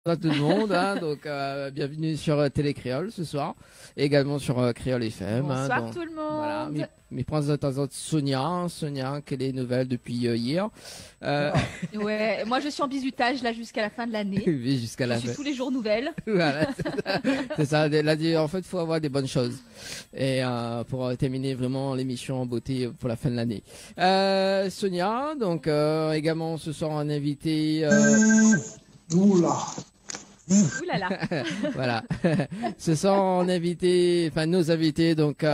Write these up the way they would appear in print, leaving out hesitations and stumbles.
à tout le monde, hein, donc bienvenue sur Télé Créole ce soir, et également sur Créole FM. Hein, Bonsoir donc, tout le voilà, monde. mes présentations Sonia, quelle est les nouvelles depuis hier Ouais, moi je suis en bizutage là jusqu'à la fin de l'année. Oui, jusqu'à Je la suis fin. tous les jours nouvelles. Voilà, c'est ça. Là, en fait, il faut avoir des bonnes choses et pour terminer vraiment l'émission en beauté pour la fin de l'année. Sonia, donc également ce soir un invité. Oula. Ouh là là. Voilà. Ce sont nos invités, donc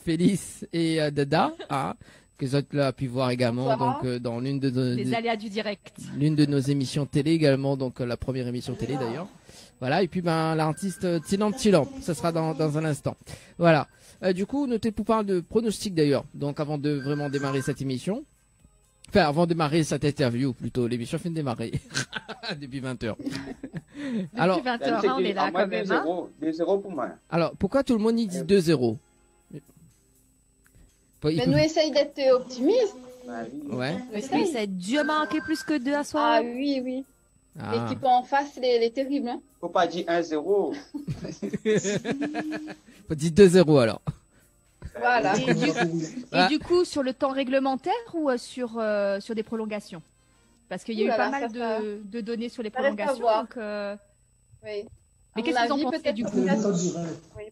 Félix et Dada, hein, que vous avez pu voir également donc dans Les aléas du direct. l'une de nos émissions télé également, donc la première émission télé d'ailleurs. Voilà, et puis l'artiste Tilan Tilan, ça sera dans un instant. Voilà. Du coup, notez pour parler de pronostics d'ailleurs. Donc avant de vraiment démarrer cette émission. Enfin, avant de démarrer cette interview, plutôt, l'émission vient de démarrer. Depuis 20h. Depuis 20h, on est là quand même. 2-0 pour moi. Alors, pourquoi tout le monde y dit 2-0? Mais nous essayons d'être optimistes. Ouais. Mais ça a Dieu manqué plus que 2 à soir. Ah oui, oui. L'équipe en face, elle est terrible. Hein. Faut pas dire 1-0. Faut dire 2-0 alors. Voilà. Et du coup, sur le temps réglementaire ou sur des prolongations? Parce qu'il y a eu pas mal de données sur les prolongations. Donc, oui. Mais qu'est-ce que vous en pensez du coup? Oui.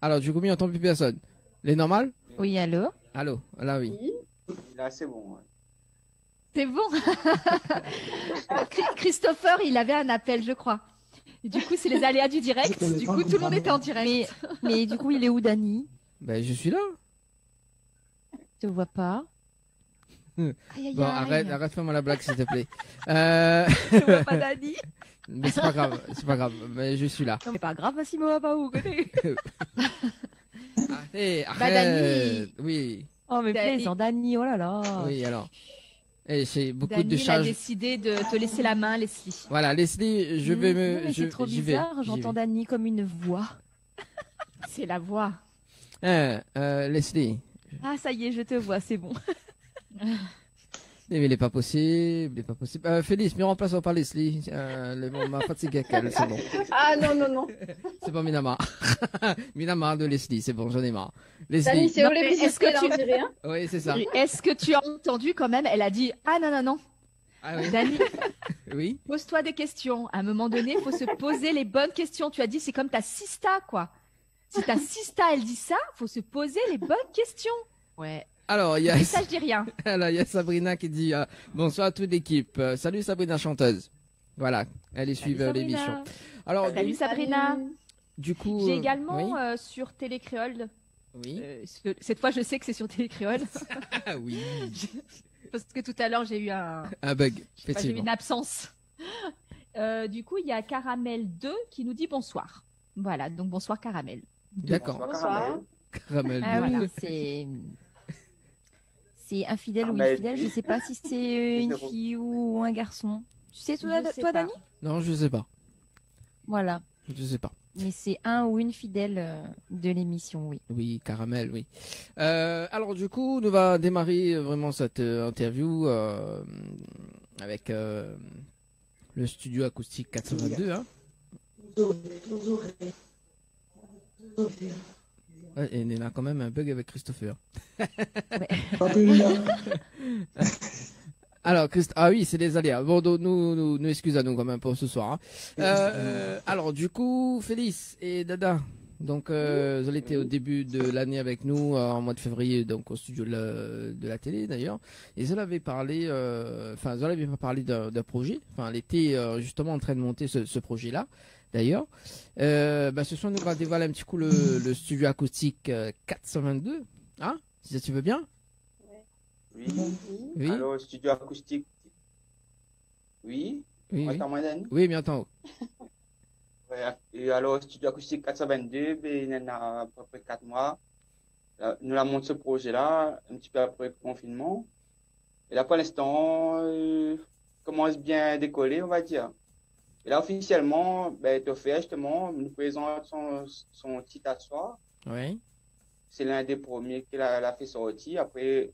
Alors, du coup, il n'entend plus personne. Les normales? Oui, allô? Allô? Là, oui. Là, c'est bon. Ouais. C'est bon. Christopher, il avait un appel, je crois. Et du coup, c'est les aléas du direct. Du coup, tout le monde était en direct. Mais du coup, il est où, Dani? Ben, je suis là. Je te vois pas. Aïe, aïe, Bon, aïe. arrête, fais-moi la blague, s'il te plaît. Je vois pas Dani. Mais c'est pas grave, mais je suis là. Non, mais pas grave, Massimo va pas où, côté. Arrête, Dani. Oui, Oh, mais Dani. plaisant, Dani, oh là là. oui, alors. Et c'est beaucoup Dani, de il a charges. décidé de te laisser la main, Leslie. Voilà, Leslie, je vais me. Mais c'est trop j'y vais, bizarre, j'entends Dani comme une voix. C'est la voix. Leslie. Ah, ça y est, je te vois, c'est bon. Mais il est pas possible, Félix, me remplace par Leslie. Ma fatigue qu'elle, c'est bon. Ah non, non, non. C'est pas Minamar. Minamar de Leslie, c'est bon, j'en ai marre. Dani, Leslie. c'est où les mais est-ce que biscuits, là, tu- on dirait, hein. Oui, c'est ça. Est-ce que tu as entendu quand même? Elle a dit ah non non non. Ah oui. Dani, Oui. pose-toi des questions. À un moment donné, il faut se poser les bonnes questions. Tu as dit c'est comme ta sista quoi. Si ta sista elle dit ça, faut se poser les bonnes questions. Ouais. Alors, il y a. Et ça je dis rien. Alors, il y a Sabrina qui dit bonsoir à toute l'équipe. Salut Sabrina chanteuse. Voilà, elle est suive Sabrina. l'émission. Alors, Salut Sabrina. du coup. J'ai également Oui. Sur Télé Créole. Oui. Cette fois, je sais que c'est sur Télé Créole Ah oui. parce que tout à l'heure j'ai eu un. Un bug, J'ai eu effectivement. une absence. Du coup, il y a Caramel 2 qui nous dit bonsoir. Voilà, donc bonsoir Caramel. D'accord. Bonsoir. Caramel. Ah bleu. oui, c'est infidèle Ah, ou mais- infidèle, je sais pas si c'est une fille ou un garçon. Tu sais, toi, Je sais toi pas. Dani? Non, je sais pas. Voilà. Je sais pas. Mais c'est un ou une fidèle de l'émission, oui. Oui, caramel, oui. Alors du coup, nous va démarrer vraiment cette interview avec le studio acoustique 422. Hein. Ouais, et il y a quand même un bug avec Christopher. Alors, ah oui, c'est des aléas. Bon, donc, nous excusons-nous quand même pour ce soir. Hein. Alors, du coup, Félix et Dada, donc, vous allez été au début de l'année avec nous, en mois de février, donc au studio de la télé d'ailleurs. Et vous avez parlé, vous avez pas parlé d'un projet. Enfin, elle était justement en train de monter ce projet-là, d'ailleurs. Ce soir, nous va dévoiler un petit coup le studio acoustique 422. Hein, si tu veux bien. Oui. Oui. Alors, studio acoustique. Oui. Oui, oui. Attends-moi, Dani. Oui, mais attends. Ouais. Et alors, studio acoustique 422, ben, il y en a à peu près 4 mois. Nous avons monté ce projet-là, un petit peu après le confinement. Et là, pour l'instant, commence bien à décoller, on va dire. Et là, officiellement, ben, Tofé, justement, nous présente son titre à soi. Oui. C'est l'un des premiers qu'il a fait sortir. Après,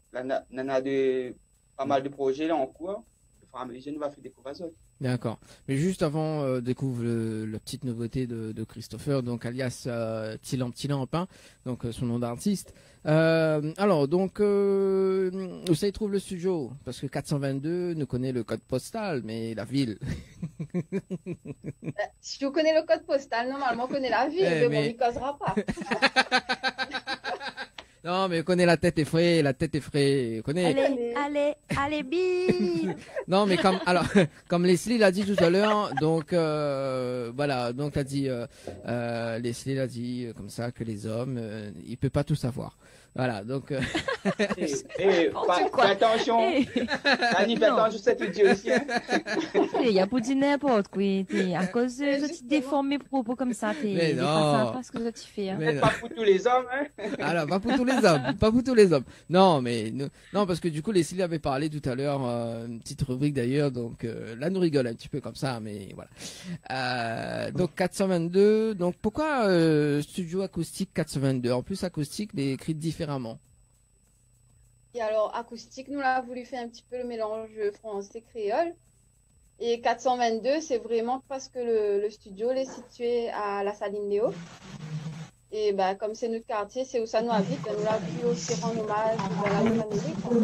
Nana de pas mal de projets là en cours. Au fur et à mesure, nous va faire découvrir ça. D'accord. Mais juste avant, découvre la petite nouveauté de Christopher, donc alias Tilamp, hein, donc son nom d'artiste. Alors, donc, où ça y trouve le studio? Parce que 422 nous connaît le code postal, mais la ville. Si tu connais le code postal, normalement, on connaît la ville, mais bon, on n'y causera pas. Non, mais connaît la tête effraie, connaît. Allez, bim. Non, mais comme Leslie l'a dit tout à l'heure, donc voilà, donc t'as dit Leslie l'a dit comme ça que les hommes, il peut pas tout savoir. Voilà, donc. Fais attention. Annie, fais attention, c'est tout dit aussi. Il y a pas dit n'importe quoi. À cause de tu déformes mes propos comme ça, Mais t'es non. pas sympa ce que tu fais. Hein. Mais Pas pour tous les hommes, hein. Alors, pas pour tous les hommes, pas pour tous les hommes. Non, mais non, parce que du coup, Leslie avait parlé tout à l'heure, une petite rubrique d'ailleurs, donc là nous rigole un petit peu comme ça, mais voilà. Donc 422, donc pourquoi studio acoustique 422? En plus acoustique, mais écrit différemment. Et alors, acoustique, nous, on a voulu faire un petit peu le mélange français-créole. Et 422, c'est vraiment parce que le studio est situé à la Saline Léo. Et bah, comme c'est notre quartier, c'est où ça nous habite, nous l'a pu aussi rendre hommage à la musique. Donc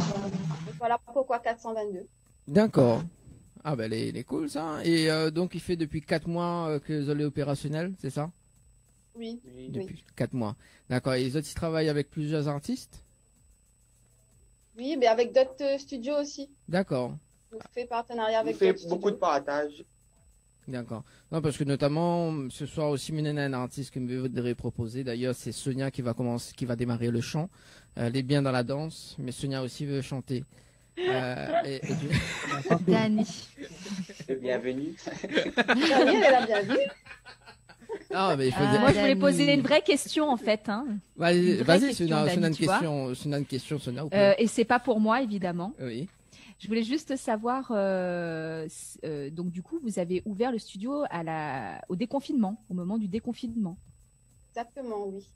voilà pourquoi 422. D'accord. Ah ben, elle est cool ça. Et donc il fait depuis 4 mois que Zolé est opérationnel, c'est ça? Oui. Depuis 4 mois. D'accord. Et les autres, ils travaillent avec plusieurs artistes? Oui, mais avec d'autres studios aussi. D'accord. On fait partenariat avec On fait d'autres beaucoup de studios. partage. D'accord. Non, parce que notamment, ce soir aussi, Minen a un artiste que je voudrais proposer. D'ailleurs, c'est Sonia qui va démarrer le chant. Elle est bien dans la danse, mais Sonia aussi veut chanter. Dani. Bienvenue. Dani, elle a bien vu. Ah, mais il faut Moi, je voulais poser une vraie question, en fait. Hein. Vas-y, Sonia, Dani, une question, Sonia. Et c'est pas pour moi, évidemment. Oui. Je voulais juste savoir, donc du coup, vous avez ouvert le studio au déconfinement, au moment du déconfinement. Exactement, oui.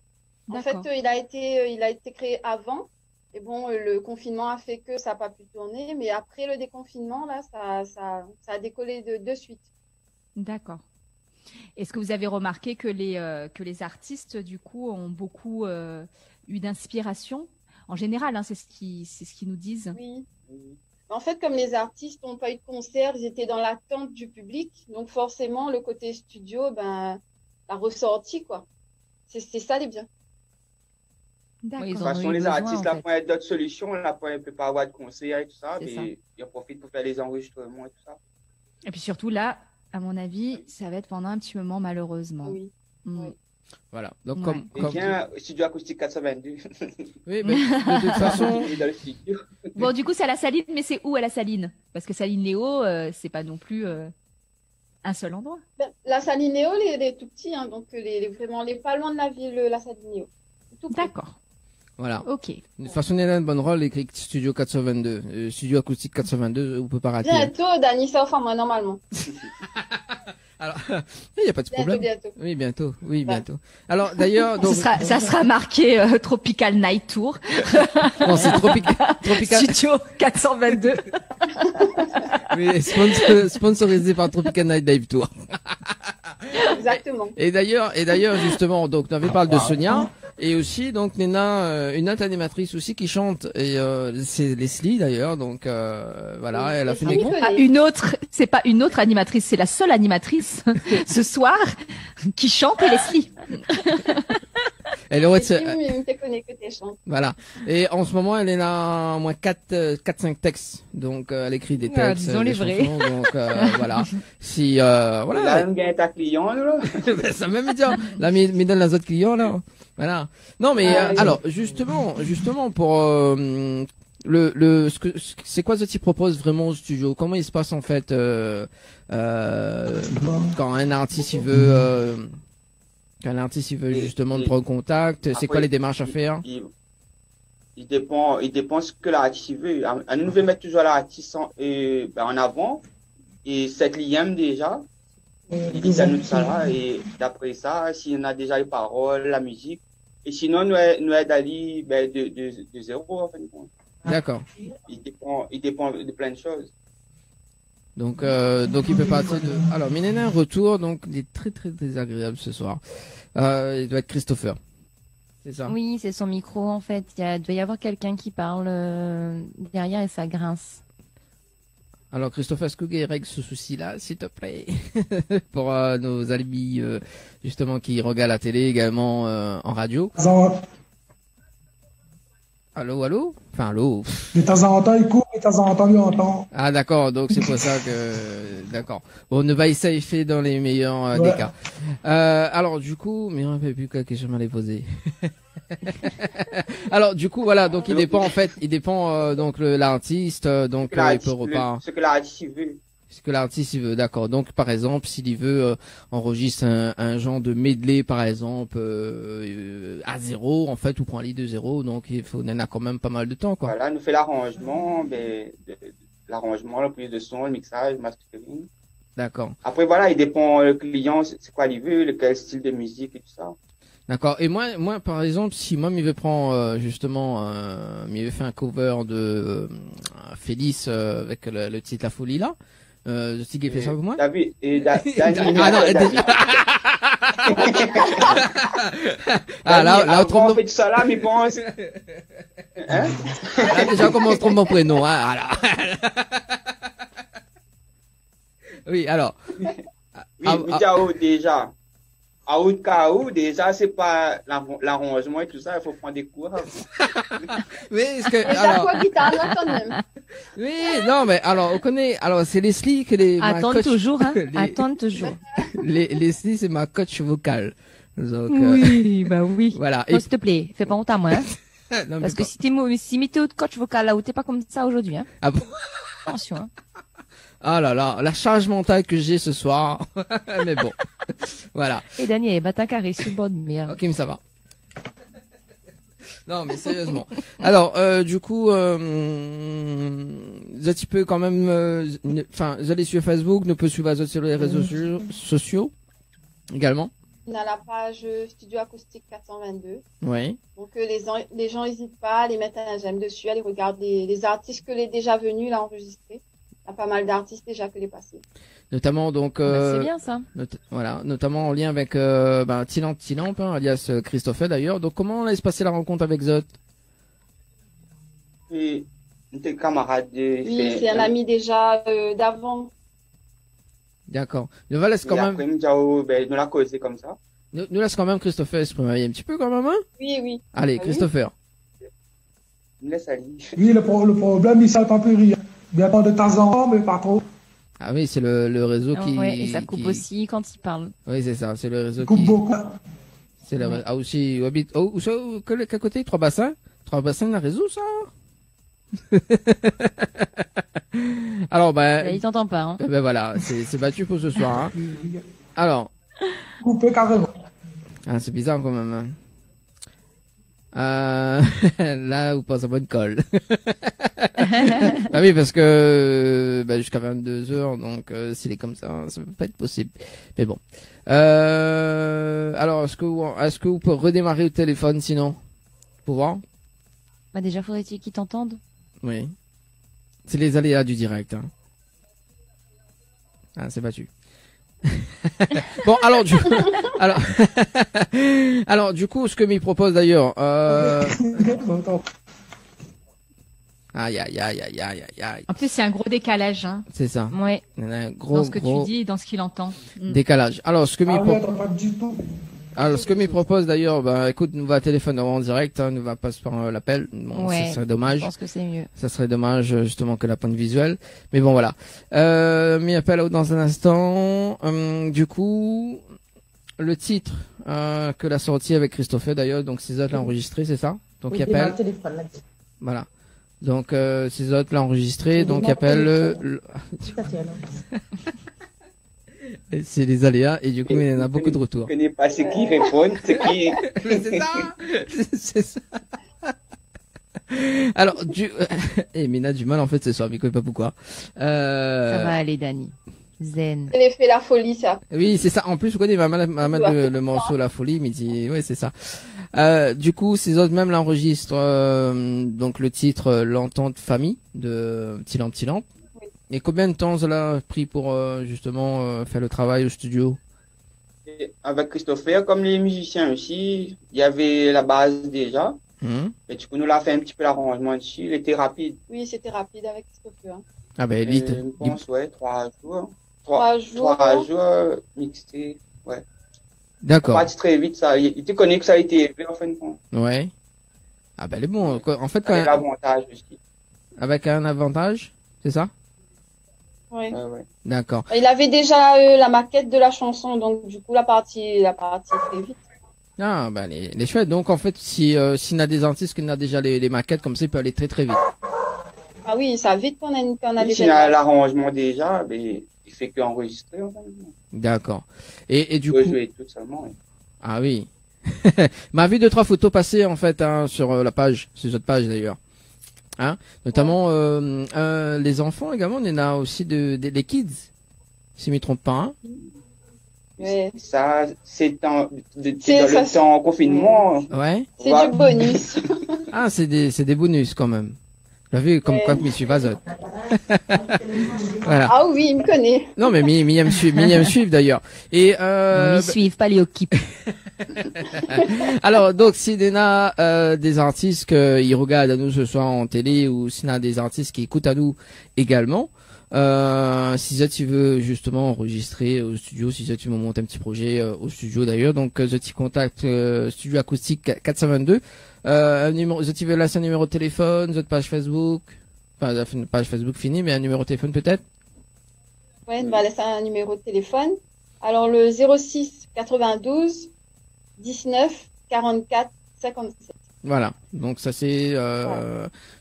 En D'accord. fait, il a été créé avant. Et bon, le confinement a fait que ça n'a pas pu tourner. Mais après le déconfinement, là, ça a décollé de suite. D'accord. Est-ce que vous avez remarqué que les artistes, du coup, ont beaucoup eu d'inspiration? En général, hein, c'est ce qu'ils nous disent. Oui. En fait, comme les artistes n'ont pas eu de concert, ils étaient dans l'attente du public. Donc forcément, le côté studio, ben, l'a ressorti, quoi. C'est ça les biens. D'accord. De toute façon, les artistes, là, pour d'autres solutions, là, pour ne peut pas avoir de concert et tout ça, mais ils en profitent pour faire les enregistrements et tout ça. Et puis surtout, là, à mon avis, ça va être pendant un petit moment, malheureusement. Oui. Mm. Voilà. Donc, Ouais. comme bien, studio acoustique 422. Oui, mais de toute façon. Dans le studio. Bon, du coup, c'est à la Saline, mais c'est où à la Saline? Parce que Saline Léo, c'est pas non plus un seul endroit. La Saline Léo, elle est tout petit, hein, donc vraiment, elle est pas loin de la ville, la Saline Léo. D'accord. Voilà. Ok. De toute façon, il y a une bonne rôle, écrit Studio 422. Studio acoustique 422, on peut pas rater. Bientôt, Dani, ça enfin moi, normalement. Alors, il n'y a pas de problème. Bientôt. Oui, bientôt. Oui, bientôt. Alors, d'ailleurs, donc. Ça sera marqué Tropical Night Tour. Non, c'est Tropical. Studio 422. Oui, sponsorisé par Tropical Night Dive Tour. Exactement. Et d'ailleurs, justement, donc, on avait parlé de Sonia. Et aussi, donc, Nena, une autre animatrice aussi qui chante, et c'est Leslie d'ailleurs, donc voilà, elle a fait des groupes. C'est pas une autre animatrice, c'est la seule animatrice ce soir qui chante, et Leslie. Elle aurait voilà. Et en ce moment, elle est là au moins 4-5 textes. Donc, elle écrit des textes. Disons les vrais. Donc, voilà. Si, voilà. Là, on gagne ta client, là. Ça même dire. Là, mais donne les autres clients, là. Voilà. Non, mais, alors, justement, pour, c'est quoi ce que tu proposes vraiment au studio? Comment il se passe, en fait, quand un artiste, il veut, justement prendre contact, c'est quoi les démarches à faire? Il dépend ce que l'artiste veut. Nous devons mettre toujours l'artiste en avant. Et cette ligne déjà, il dit à nous ça là. Et d'après ça, s'il y en a déjà les paroles, la musique. Et sinon, nous aide d'aller de zéro, en fin de compte. D'accord. Il dépend de plein de choses. Donc il peut partir de. Alors, Milena, retour, donc il est très très désagréable ce soir. Il doit être Christopher. C'est ça. Oui, c'est son micro en fait. Il doit y avoir quelqu'un qui parle derrière et ça grince. Alors, Christopher, est-ce que vous règle ce souci-là, s'il te plaît, pour nos alibi, justement, qui regardent la télé également en radio. Allô, allô? Enfin, allô. De temps en temps, il coupe, de temps en temps, il entend. Ah, d'accord, donc c'est pour ça que... D'accord. Bon, ne va essayer fait dans les meilleurs Ouais. des cas. Alors, du coup, mais on ne fait plus quelle question m'allait poser. Alors, du coup, voilà, donc il dépend, en fait, il dépend, donc, l'artiste, donc, il peut repartir. Ce que l'artiste veut. Ce que l'artiste il veut, d'accord. Donc par exemple, s'il y veut enregistre un genre de medley par exemple à 0 en fait ou prend un lit de 0, donc il faut en a quand même pas mal de temps quoi. Voilà, nous fait l'arrangement, l'arrangement, la prise de son, le mixage, le mastering. D'accord. Après voilà, il dépend le client, c'est quoi il veut, quel style de musique et tout ça. D'accord. Et moi par exemple, si moi il veut prendre justement, il veut faire un cover de Félix avec le titre La Folie là. Stig fait ça pour moi? David, et Dani, Ah non, ah là, on fait tout ça là, mais bon, hein? Là, déjà, on commence trop mon prénom, hein, voilà. Oui, alors. Oui, Midiao, déjà. À Outkaou, déjà, c'est pas l'arrangement et tout ça, il faut prendre des cours. Oui, est-ce que, Et alors. quoi guitare là quand même. Oui, non, mais alors, on connaît, alors, c'est Leslie que ma Attends coach- toujours, hein. les- Attends toujours. Leslie, c'est ma coach vocale. Donc, Oui, bah oui. voilà. Oh, s'il te plaît, fais pas honte à moi, hein. Non, mais Parce que pas- si t'es au coach vocal là où t'es pas comme ça aujourd'hui, hein. Ah bon? Attention, hein. Ah là là, la charge mentale que j'ai ce soir. Mais bon. Voilà. Et Daniel, bah t'as carré sur le bord de mer. Ok, mais ça va. Non, mais sérieusement. Alors, du coup, vous êtes peu quand même, enfin, vous allez sur Facebook, nous pouvez suivre sur les réseaux sociaux également. On a la page Studio Acoustique 422. Oui. Donc les gens n'hésitent pas à les mettre un j'aime dessus, à les regarder les artistes que les déjà venus là enregistrés. Il y a pas mal d'artistes déjà que les passés. Notamment donc, Bah, c'est bien ça. voilà, notamment en lien avec Tilamp, hein, alias Christopher d'ailleurs. Donc comment laisse passer la rencontre avec Zot? Et tes camarades Oui, c'est un ami déjà d'avant. D'accord. Nous va laisse quand même, après, Midiao, nous l'a causé comme ça. nous laisse quand même Christopher exprimer un petit peu quand même, hein? Oui, oui. Allez, Ah oui. Christopher. Il me laisse aller. Oui, le problème, il s'entend plus rien. Bien pas de temps en temps, mais pas trop. Ah oui, c'est le réseau qui. Ouais, et ça coupe qui- aussi quand il parle. Oui, c'est ça, c'est le réseau Il coupe qui. beaucoup. C'est le ah aussi habite où ça quel côté trois bassins la réseau ça. Alors Là, il t'entend pas, hein. voilà, c'est battu pour ce soir hein. Alors, Coupé carrément. ah, c'est bizarre quand même. Hein. Là, vous pensez à bonne colle. Ah oui, parce que jusqu'à 22h, donc s'il est comme ça peut pas être possible. Mais bon. Alors, est-ce que vous pouvez redémarrer le téléphone sinon pour voir? Bah déjà, faudrait-il qu'ils t'entendent. Oui. C'est les aléas du direct. Hein. Ah, c'est battu. Bon, alors alors du coup, ce que m'y propose d'ailleurs. Aïe aïe aïe aïe aïe aïe aïe. En plus, c'est un gros décalage hein, C'est ça. Ouais. Il y en a un gros dans ce que gros tu dis et dans ce qu'il entend. décalage. Alors ce que m'y Ah oui, propose. attends, pas du tout. Alors, ce que m'y propose d'ailleurs, écoute, nous va téléphoner en direct, hein, nous va passer par l'appel. Bon, Ouais, ça serait Je dommage. pense que c'est mieux. Ça serait dommage, justement, que la pointe visuelle. Mais bon, voilà. M'y appelle dans un instant. Du coup, le titre, que l'a sorti avec Christopher d'ailleurs, donc César l'a enregistré, c'est ça? Donc, il appelle. Voilà. Donc, César l'a enregistré, donc il appelle c'est les aléas, et du coup, il y en a beaucoup de retours. Je connais pas ce qui répond, ce qui. Mais c'est ça, c'est ça. Alors, Mina a du mal en fait ce soir, mais je sais pas pourquoi. Ça va aller, Dani. Zen. C'est l'effet la folie, ça. Oui, c'est ça. En plus, je connais ma le morceau La Folie, mais dit, ouais, c'est ça. Du coup, ces autres même l'enregistrent, donc le titre L'Entente Famille de Tilamp Tilamp. Oui. Et combien de temps cela a pris pour justement faire le travail au studio? Et avec Christopher, comme les musiciens aussi, il y avait la base déjà. Et du coup, nous l'a fait un petit peu l'arrangement dessus. Il était rapide. Oui, c'était rapide avec Christopher. Ah ben, Je pense, ouais, 3 jours. 3 jours. 3 jours mixés. Ouais. D'accord. Parti très vite, ça. Il te connaît que ça a été fait en fin de compte. Ouais. Ah ben, elle est bon. En fait, quand Avec l'avantage aussi. avec un avantage, c'est ça? Oui. Ouais. D'accord. Il avait déjà la maquette de la chanson, donc du coup, la partie très vite. Ah ben, les chouettes. Donc en fait, s'il y a des artistes qui ont déjà les maquettes comme ça, il peut aller très très vite. Ah oui, ça vite qu'on a Et déjà. s'il a l'arrangement déjà, ben, il fait qu'enregistrer. En fin de compte. D'accord. Et du Il peut coup, jouer tout seulement. Ouais. ah oui. M'a vu 2-3 photos passer en fait sur la page, sur cette page d'ailleurs. Hein, notamment les enfants également, il y en a aussi des kids, si je ne me trompe pas. Hein. Ouais. Ça, c'est dans ça, le temps en confinement. Ouais. C'est du bonus. Ah, c'est des bonus quand même. Vous avez vu comme Ouais. quoi M. Vazot. Voilà. Ah oui, il me connaît. Non mais Mia me suivent d'ailleurs. Et Ils suivent pas les Okip. alors donc s'il y en a des artistes qui regardent à nous ce soir en télé ou s'il y en a des artistes qui écoutent à nous également, si tu veux justement enregistrer au studio, si tu veux monter un petit projet au studio d'ailleurs, donc The petit contact studio acoustique 422. Un numéro, tu veux laisser un numéro de téléphone, votre page Facebook, enfin la page Facebook finie, mais un numéro de téléphone peut-être. Ouais, on va laisser un numéro de téléphone. Alors le 06 92 19 44 57. Voilà, donc ça c'est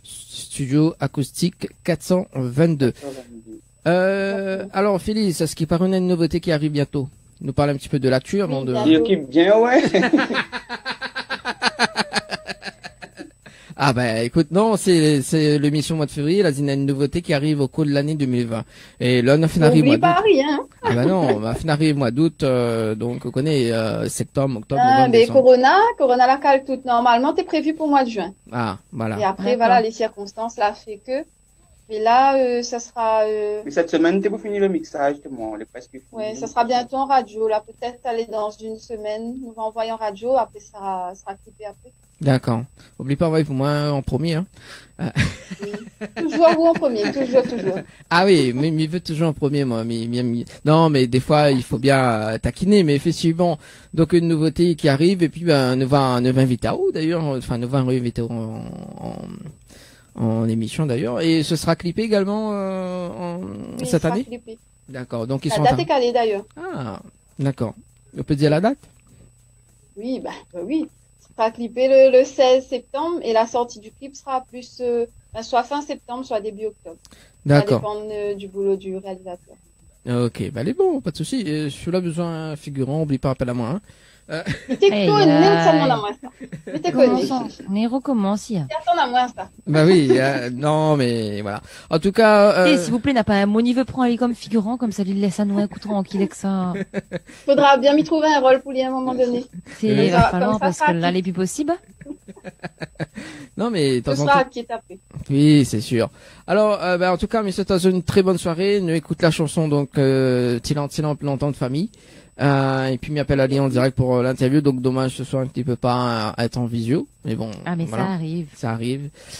studio acoustique 422. Alors Félix, est-ce qu'il paraît une nouveauté qui arrive bientôt? Nous parle un petit peu de l'actu avant de... bientôt. Il occupe bien, ouais. Ah bah écoute, non, c'est l'émission mois de février, là, il y a une nouveauté qui arrive au cours de l'année 2020. Et là, on a fait arrive mois N'oublie pas d'août. rien. Ah bah non, on a fait arrive mois d'août, donc on connaît septembre, octobre, Ah, novembre, ben décembre. Corona la cale toute. Normalement, t'es prévu pour mois de juin. Ah, voilà. Et après, D'accord. voilà, les circonstances là fait que. Mais là, ça sera, Mais cette semaine, t'es pour finir le mixage, justement. On est presque fini. ouais, ça sera bientôt en radio. Là, peut-être aller dans une semaine. On va envoyer en radio. Après, ça sera clippé après. D'accord. Oublie pas, envoyer pour moi en premier, hein. Toujours vous en premier, toujours. Ah oui, mais il veut toujours en premier, moi. Non, mais des fois, il faut bien taquiner, mais effectivement, donc une nouveauté qui arrive, et puis ben, nous va inviter à où d'ailleurs, enfin, nous va inviter en émission d'ailleurs, et ce sera clippé également Oui, cette ça sera année. clippé. D'accord, donc ils La sont date est calée d'ailleurs. Ah, d'accord. On peut dire la date? Oui, oui. Ça sera clippé le 16 septembre et la sortie du clip sera plus soit fin septembre, soit début octobre. D'accord. Ça dépend du boulot du réalisateur. Ok, bah elle est bon, pas de souci. Je suis là besoin d'un figurant, oublie pas, appel à moi. Hein. Mais t'es Aïe, connu, aïe. ça demande à moi ça. Mais t'es connu. On y recommence. Attends à moi ça. Bah oui, non mais voilà. En tout cas, Et s'il vous plaît, n'a pas un mot niveau prend aller comme figurant, comme ça lui laisse à nous un coup tranquille avec ça. Faudra bien m'y trouver un rôle pour lui à un moment donné. C'est Ça, va comme falloir ça, parce ça que là, arrive. les plus possible. non mais de Ce temps en sera temps. qui est tapé. Oui, c'est sûr. Alors, bah, en tout cas, mais c'est une très bonne soirée. Nous écoute la chanson donc Tilamp longtemps de famille. Et puis m'appelle Ali en direct pour l'interview. Donc dommage ce soir qu'il peut pas être en visio, mais bon. Ah, mais voilà. ça arrive.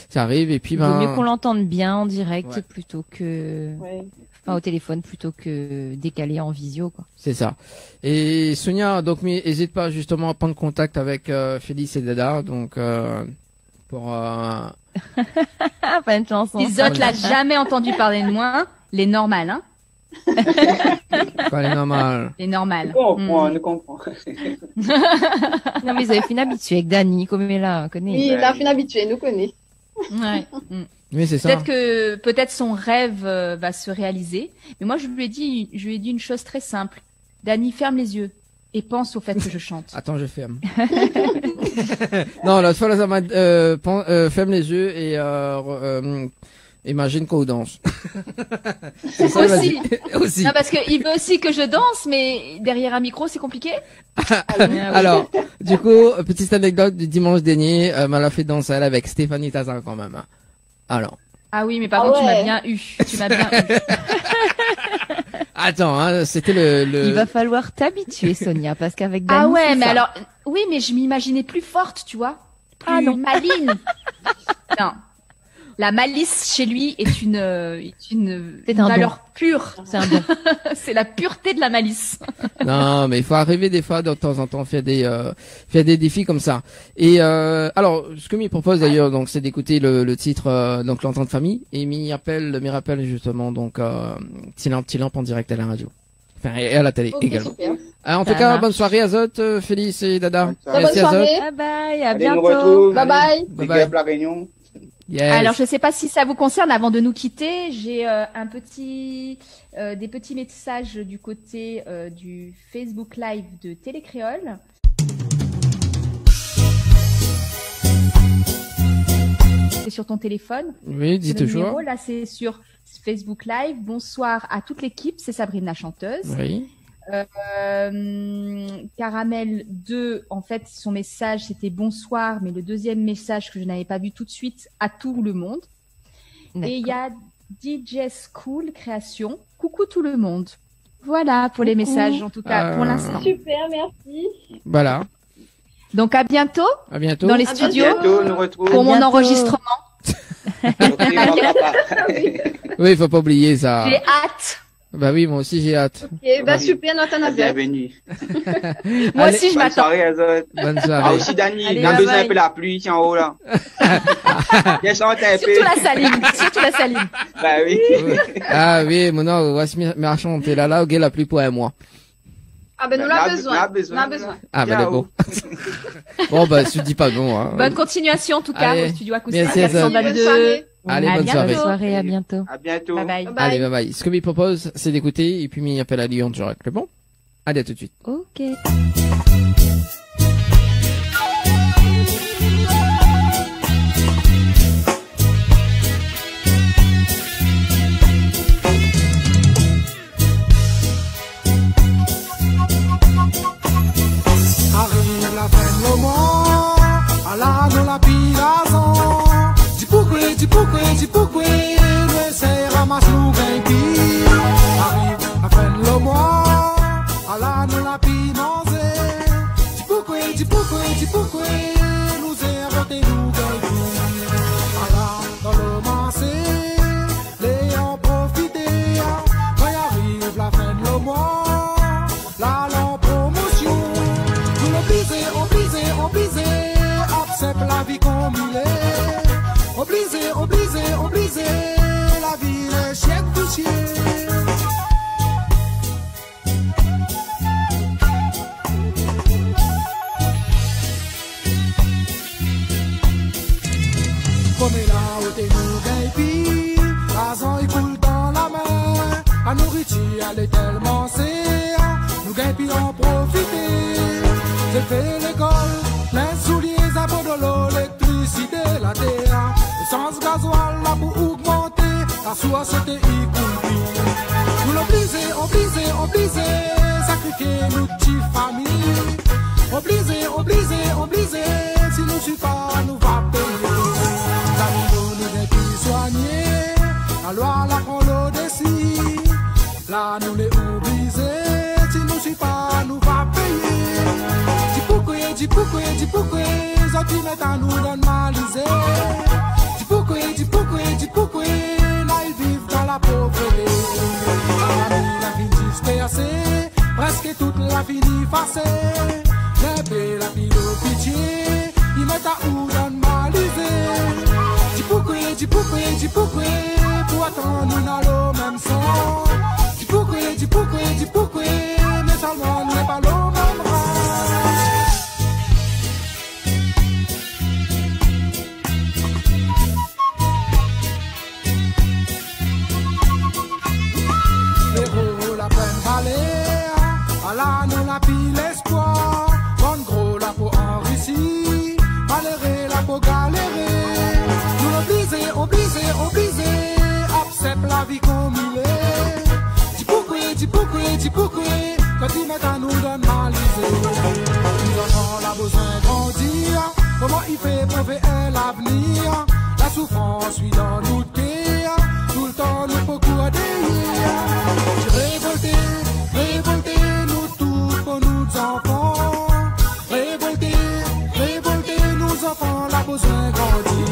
Ça arrive. Et puis Il vaut ben. mieux qu'on l'entende bien en direct Ouais. plutôt que, Ouais. enfin, au téléphone plutôt que décalé en visio, quoi. C'est ça. Et Sonia, donc n'hésite pas justement à prendre contact avec Félix et Dada, donc pour. Ah, pas une chanson. Isotte l'a jamais entendu parler de moi. Hein. Les normales, hein. Pas les normales. Les normales. On comprend. Non, mais ils avaient fait une habitude avec Dani, comme elle là, connaît. Oui, il a fait une habituée, nous connaît. Ouais. Oui, c'est ça. Peut-être son rêve va se réaliser. Mais moi, je lui ai dit une chose très simple. Dani, ferme les yeux et pense au fait que je chante. Attends, je ferme. non, l'autre fois, là, ça m'a ferme les yeux et Imagine qu'on danse. C'est ça, Aussi. vas-y. Aussi. Non, parce qu'il veut aussi que je danse, mais derrière un micro, c'est compliqué. Alors, du coup, petite anecdote du dimanche dernier, m'a fait danser elle avec Stéphanie Tazan quand même. Hein. Alors. Ah oui, mais par Ah contre, tu m'as ouais. bien eu. Tu m'as bien eu. Attends, hein, c'était le... Il va falloir t'habituer, Sonia, parce qu'avec Dani, Ah ouais, c'est mais ça. alors, oui, mais je m'imaginais plus forte, tu vois. Plus Ah non. maligne. Non. La malice chez lui est une C'est un valeur pure. C'est un bon. C'est la pureté de la malice. Non, mais il faut arriver des fois de temps en temps faire des défis comme ça. Et alors, ce que m'y propose d'ailleurs, donc, c'est d'écouter le titre donc l'entente famille et m'y rappelle justement donc petit lampe en direct à la radio, enfin et à la télé Ok, également. super. En tout Ça cas, marche. bonne soirée Azot, Félix et Dada. Bonne Bonne Merci Azot. soirée. Bye bye, à Allez, nous bientôt. retrouve. Bye bye. Bye Big bye. up la Réunion. Yes. Alors, je sais pas si ça vous concerne. Avant de nous quitter, j'ai des petits messages du côté du Facebook Live de Télécréole. C'est sur ton téléphone. Oui, dis C'est le toujours. numéro, là, c'est sur Facebook Live. Bonsoir à toute l'équipe. C'est Sabrine la chanteuse. Oui. Caramel 2, en fait, son message, c'était bonsoir, mais le deuxième message que je n'avais pas vu tout de suite, à tout le monde. Et il y a DJ School Création. Coucou tout le monde. Voilà pour les Coucou. messages, en tout cas, pour Ah. l'instant. Super, merci. Voilà. Donc, à bientôt À bientôt. dans les À studios Bientôt, nous retrouve. pour mon bientôt. enregistrement. Ok, papa. Oui, il faut pas oublier ça. J'ai hâte. Bah oui, moi aussi j'ai hâte. Ok, bah super, on attend bien. Bienvenue. Moi Allez, aussi, je Bonne m'attends. soirée, Azot. Bonne Ah, soirée. aussi, Dani, Allez, on a bye besoin bye. un peu de la pluie ici en haut, là. Viens chanter un peu. Surtout la saline. Surtout la saline. Bah oui. Ah oui, maintenant, voici ma chante là, ok, la pluie pour un mois. Ah ben nous On a l'avons besoin. besoin. On a besoin. Ah, bah, Ciao. bon. Bon, bah, je dis pas non, hein. Bonne continuation, en tout cas, Allez. au studio acoustique Merci, Azot. 422. Bonne soirée. Allez, À bonne bientôt. soirée. Bonne soirée, à bientôt. À bientôt. Bye bye. Bye Allez, bye. bye bye. Ce que m'y propose, c'est d'écouter, et puis m'y appelle à Lyon direct. C'est bon? Allez, à tout de suite. Ok. Arrive la fin de le mois, à la de la pilason. Dis pourquoi, le serre ramasse nous gagne. Arrive la fin de le mois, à la de la pinance. Dis pourquoi, nous serre nous gagne. À la dans le massé, les en profiter. Quand y arrive la fin de le mois, la l'en promotion. Nous le obligé, accepte la vie comme il est. Obligé, la vie est chienne de chien. Comme là où t'es nous gagne, l'argent il coule dans la main. La nourriture elle est tellement serre, nous gagne en profiter. J'ai fait l'école, les souliers, à bout de l'eau, l'électricité, la terre. Le sens gasoil là pour augmenter, la soie c'était y coule. Nous l'obligé, sacrifier nos petites familles. Obligé, si nous suis pas, nous va payer. La vie nous est plus soignée, la loi la prend l'eau dessus. Là nous les obligés, si nous suis pas, nous va payer. Dis pourquoi, Zoti met à nous donne malisé. Dis pourquoi, là ils vivent dans la pauvreté. La vie dispersée, presque toute la vie effacée. Les la vie de pitié, ils mettent à nous donne malisé. Dis pourquoi, pour attendre nous dans le même sang. Dis pourquoi, mais seulement n'est pas le même rang. Héros la peine balai, à la nous la pile espoir. Bonne gros la peau enrichie, galérer la peau galérer. Nous l'obligé, la vie comme il est. Dis pourquoi, quand il met à nous donne malisé. Nous enfants, la besoin de grandir. Comment il fait pour faire l'avenir? La souffrance suit dans notre cœur. Tout le temps, nous beaucoup à déhir. Révolter, nous tous pour nous enfants. Révolter, nous enfants, la besoin de grandir.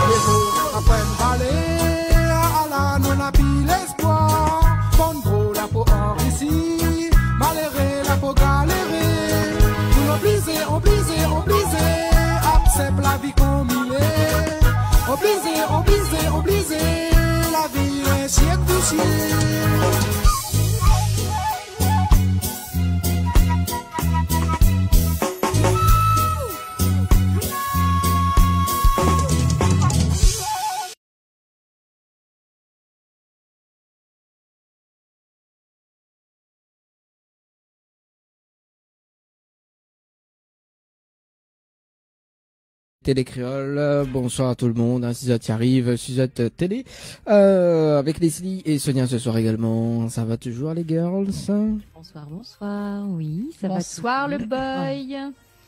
Les jours après nous parler, à la non a pris l'espoir. Bonne gros la peau en ici, malheureux la peau galérée. Nous obligés, accepte la vie comme il est. Obligé, la vie est siècle du ciel. Télé Créole, bonsoir à tout le monde, hein, Suzette qui arrive, Suzette Télé, avec Leslie et Sonia ce soir également. Ça va toujours les girls? Bonsoir, oui, ça Bonsoir va le boy.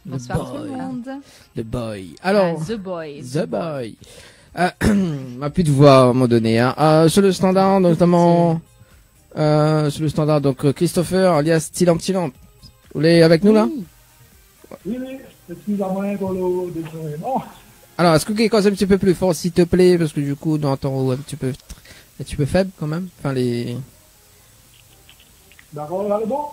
Bonsoir tout le monde. The boy. Alors, The boy. The boy. Ma plus de voix à un moment donné, hein. Sur le standard, notamment, sur le standard, donc Christopher, alias Tilamp. Vous voulez avec nous là? Oui, excusez-moi pour le désagrément. Alors, est-ce que quelque chose un petit peu plus fort, s'il te plaît, parce que du coup, on entend un petit peu faible quand même. Enfin, les. D'accord, là, le bon?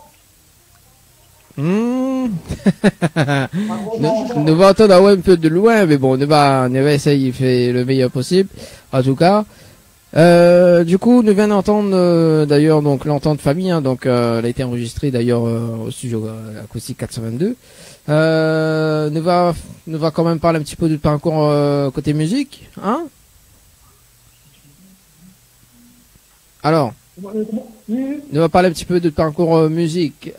Nous va entendre un peu de loin, mais bon, on va essayer de faire le meilleur possible. En tout cas, du coup, nous venons d'entendre d'ailleurs donc l'entente famille, hein, donc elle a été enregistrée d'ailleurs au studio Acoustique 422. Nous va quand même parler un petit peu du parcours côté musique, hein? Alors, nous va parler un petit peu de parcours musique.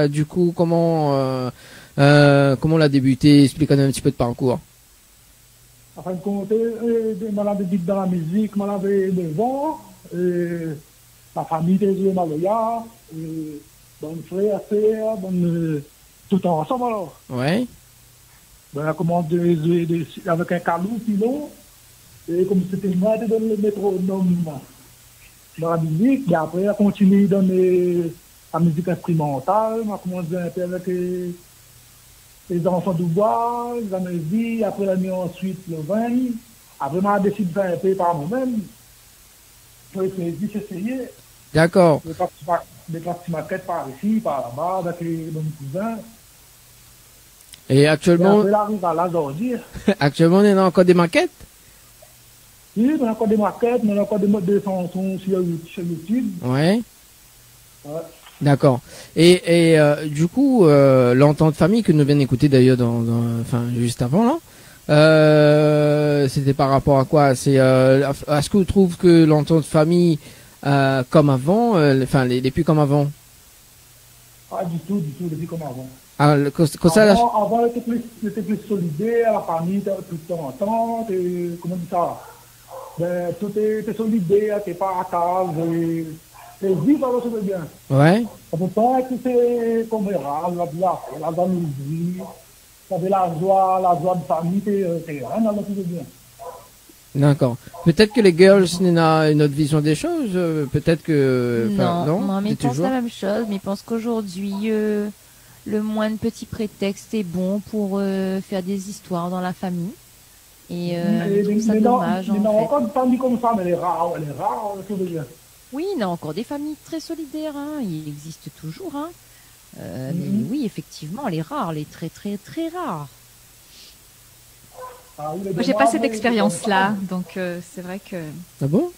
Du coup, comment on l'a débuté? Explique-nous un petit peu de parcours. En fin de compte, je l'avais dit dans la musique, je l'avais 9 ans, la famille était maloya, bonne frère, sœur, tout ensemble alors. Ouais. Ben, on a commencé avec un calou, pilon, et comme c'était moi qui donne le métronome dans la musique, et après on a continué dans la musique instrumentale, on a commencé un peu avec les enfants du bois, les amézies, après on a mis ensuite le vin, après on a décidé de faire un peu par moi-même, pour essayer. D'accord. Des petites maquettes par ici, par là-bas, avec les bons cousins. Et actuellement, actuellement, on a encore des maquettes? Oui, on a encore des maquettes, on a encore des chansons sur YouTube. Ouais. Ouais. D'accord. Et du coup, l'entente famille que nous venons d'écouter d'ailleurs enfin, juste avant là, c'était par rapport à quoi? C'est, est-ce que vous trouvez que l'entente famille, comme avant, enfin, les plus comme avant? Pas du tout, depuis comme avant. Ah, avant, c'était plus solidaire, la famille était tout le temps entente, et comment dire ça? Ben, tout était solidaire, t'es pas à case, et vivre alors c'était bien. Ouais. En même temps, c'était comme rare, la jalousie, t'avais la joie de famille, t'es rien, alors c'était bien. D'accord. Peut-être que les girls n'ont une autre vision des choses, peut-être que... Non, mais ils pensent la même chose, mais ils pensent qu'aujourd'hui, le moins de petits prétextes est bon pour faire des histoires dans la famille. Et je trouve ça dommage, en fait. Il y a encore des familles comme ça, mais elle est rare, tout de bien. Oui, il y a encore des familles très solidaires, hein. Il existe toujours, hein. Mais oui, effectivement, les rares, les très très très rares. Moi, j'ai pas cette expérience-là, donc c'est vrai que. Ah bon?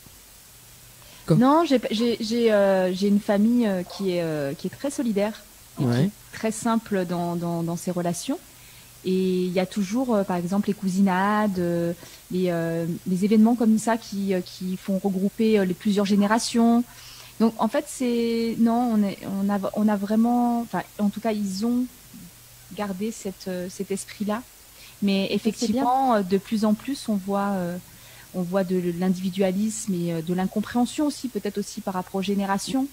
Non, j'ai une famille qui est très solidaire, et qui est très simple dans ses relations. Et il y a toujours, par exemple, les cousinades, les événements comme ça qui font regrouper les plusieurs générations. Donc en fait, on a vraiment, enfin, en tout cas, ils ont gardé cet esprit-là. Mais effectivement, de plus en plus, on voit on voit de l'individualisme et de l'incompréhension aussi, peut-être aussi par rapport aux générations.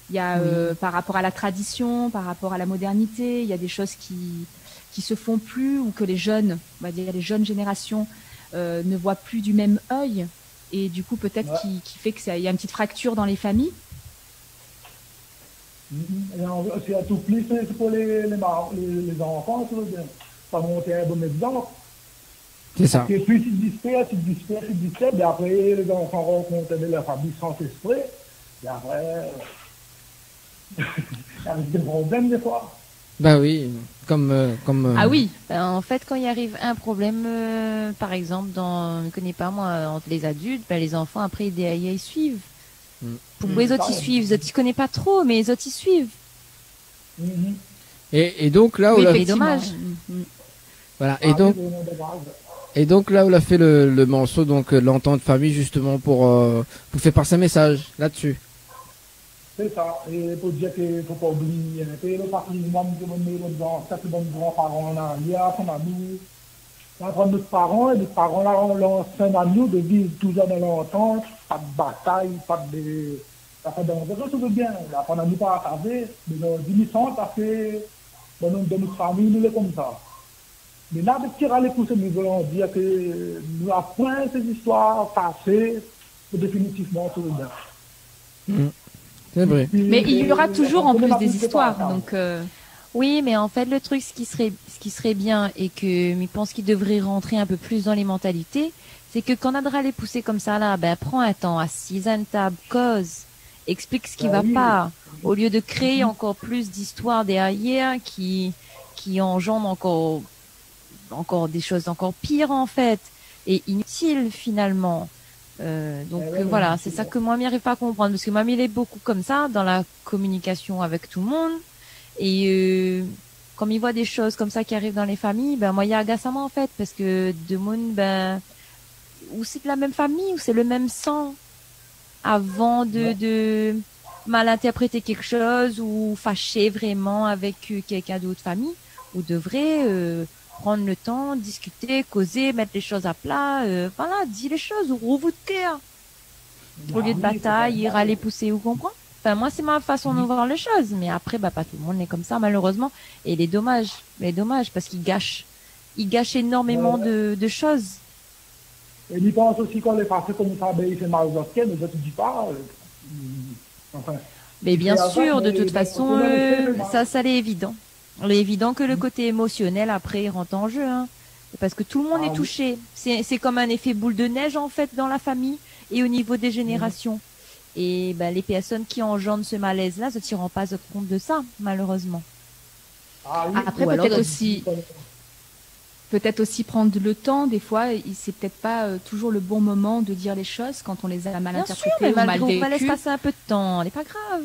Il y a par rapport à la tradition, par rapport à la modernité, il y a des choses qui se font plus ou que les jeunes, on va dire les jeunes générations ne voient plus du même œil, et du coup peut-être qui fait qu'il y a une petite fracture dans les familles. C'est à tout plus, c'est pour les enfants, ça monte un bon exemple. C'est ça. Et puis ils disperse, et après les enfants rencontrent de la famille sans esprit, et après, il y a des problèmes des fois. Bah oui, comme. Ah oui. En fait, quand il arrive un problème, par exemple, je ne connais pas moi, entre les adultes, les enfants après ils suivent. Pour les autres ils suivent, les autres ils connaissent pas trop, mais les autres ils suivent. Et donc là où c'est dommage. Voilà. Et donc là où on a fait le morceau, donc l'entente famille justement pour faire passer un message là-dessus. C'est ça. Et pour dire qu'il ne faut pas oublier le patrimoine que nos grands-parents ont arrière, qu'on a nous. Entre nos parents et les parents là, on l'enseigne à nous de vivre toujours dans l'entente, pas de bataille, pas de. Ça fait dans le tout bien. On n'a pas à savoir, mais nos diminutions, parce que dans notre famille, nous sommes comme ça. Mais là, de tirer les pouces, nous voulons dire que nous apprenons ces histoires passées pour définitivement tout bien. C'est vrai. Mais il y aura toujours en plus des histoires, donc. Oui, mais en fait, le truc, ce qui serait bien et que je pense qu'il devrait rentrer un peu plus dans les mentalités, c'est que quand on a les pousser comme ça là, prends un temps, assise à une table, cause, explique ce qui va pas, au lieu de créer encore plus d'histoires derrière qui engendrent encore des choses encore pires en fait et inutiles finalement. Voilà, c'est ça que moi m'y arrive pas à comprendre, parce que moi il est beaucoup comme ça dans la communication avec tout le monde. Et comme il voit des choses comme ça qui arrivent dans les familles, moi il y a agacement en fait, parce que de monde ou c'est de la même famille ou c'est le même sang, avant de mal interpréter quelque chose ou fâcher vraiment avec quelqu'un d'autre famille, ou devrait prendre le temps, discuter, causer, mettre les choses à plat, voilà, dire les choses, ou rouvre de cœur au lieu de bataille, ir aller pousser, ou comprendre. Enfin, moi, c'est ma façon de voir les choses. Mais après, pas tout le monde est comme ça, malheureusement. Et il est dommage. Parce qu'il gâche énormément de choses. Et il pense aussi qu'on les fasse comme ça, il fait mal aux autres, mais je te dis pas. Enfin. Mais bien sûr, de toute façon, ça l'est évident. Il est évident que le côté émotionnel, après, il rentre en jeu, hein. Parce que tout le monde est touché. C'est comme un effet boule de neige, en fait, dans la famille et au niveau des générations. Et les personnes qui engendrent ce malaise-là ne se tirent pas compte de ça, malheureusement. Après, peut-être aussi prendre le temps. Des fois, c'est peut-être pas toujours le bon moment de dire les choses quand on les a mal interprétées ou mal vécues. On va laisser passer un peu de temps, n'est pas grave.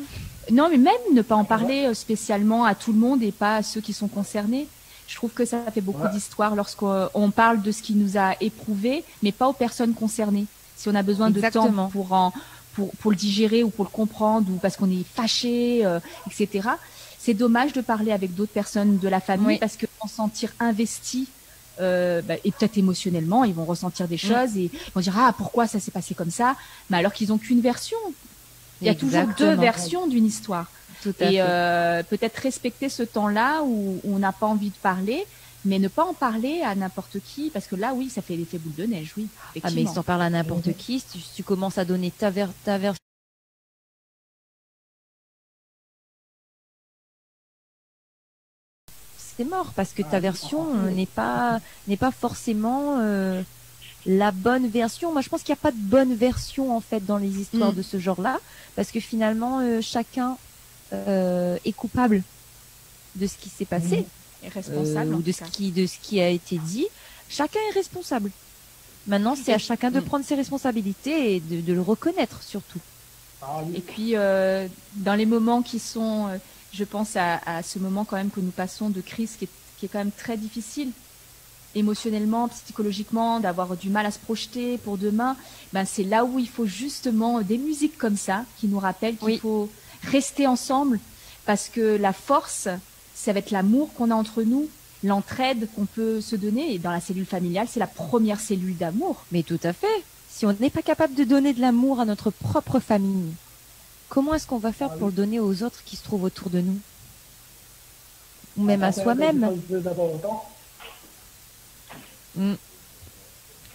Non, mais même ne pas en parler spécialement à tout le monde et pas à ceux qui sont concernés. Je trouve que ça fait beaucoup d'histoire lorsqu'on parle de ce qui nous a éprouvés, mais pas aux personnes concernées. Si on a besoin de temps pour le digérer ou pour le comprendre, ou parce qu'on est fâché, etc. C'est dommage de parler avec d'autres personnes de la famille, parce qu'ils vont se sentir investis, et peut-être émotionnellement, ils vont ressentir des choses et ils vont dire pourquoi ça s'est passé comme ça, mais alors qu'ils n'ont qu'une version. Il y a toujours deux versions d'une histoire. Tout à fait. Peut-être respecter ce temps-là où on n'a pas envie de parler, mais ne pas en parler à n'importe qui, parce que là, oui, ça fait l'effet boule de neige, oui. Mais si t'en parles à n'importe qui, si tu commences à donner ta version, c'est mort, parce que ta version n'est pas forcément la bonne version. Moi, je pense qu'il n'y a pas de bonne version, en fait, dans les histoires de ce genre-là, parce que finalement, chacun est coupable de ce qui s'est passé. Est responsable ou de ce qui a été dit. Chacun est responsable. Maintenant, c'est à chacun de prendre ses responsabilités et de le reconnaître surtout. Et puis, dans les moments qui sont, je pense à ce moment quand même que nous passons de crise qui est quand même très difficile, émotionnellement, psychologiquement, d'avoir du mal à se projeter pour demain, c'est là où il faut justement des musiques comme ça qui nous rappellent qu'il faut rester ensemble, parce que la force, ça va être l'amour qu'on a entre nous, l'entraide qu'on peut se donner. Et dans la cellule familiale, c'est la première cellule d'amour. Mais tout à fait. Si on n'est pas capable de donner de l'amour à notre propre famille, comment est-ce qu'on va faire pour le donner aux autres qui se trouvent autour de nous? Ou même à soi-même.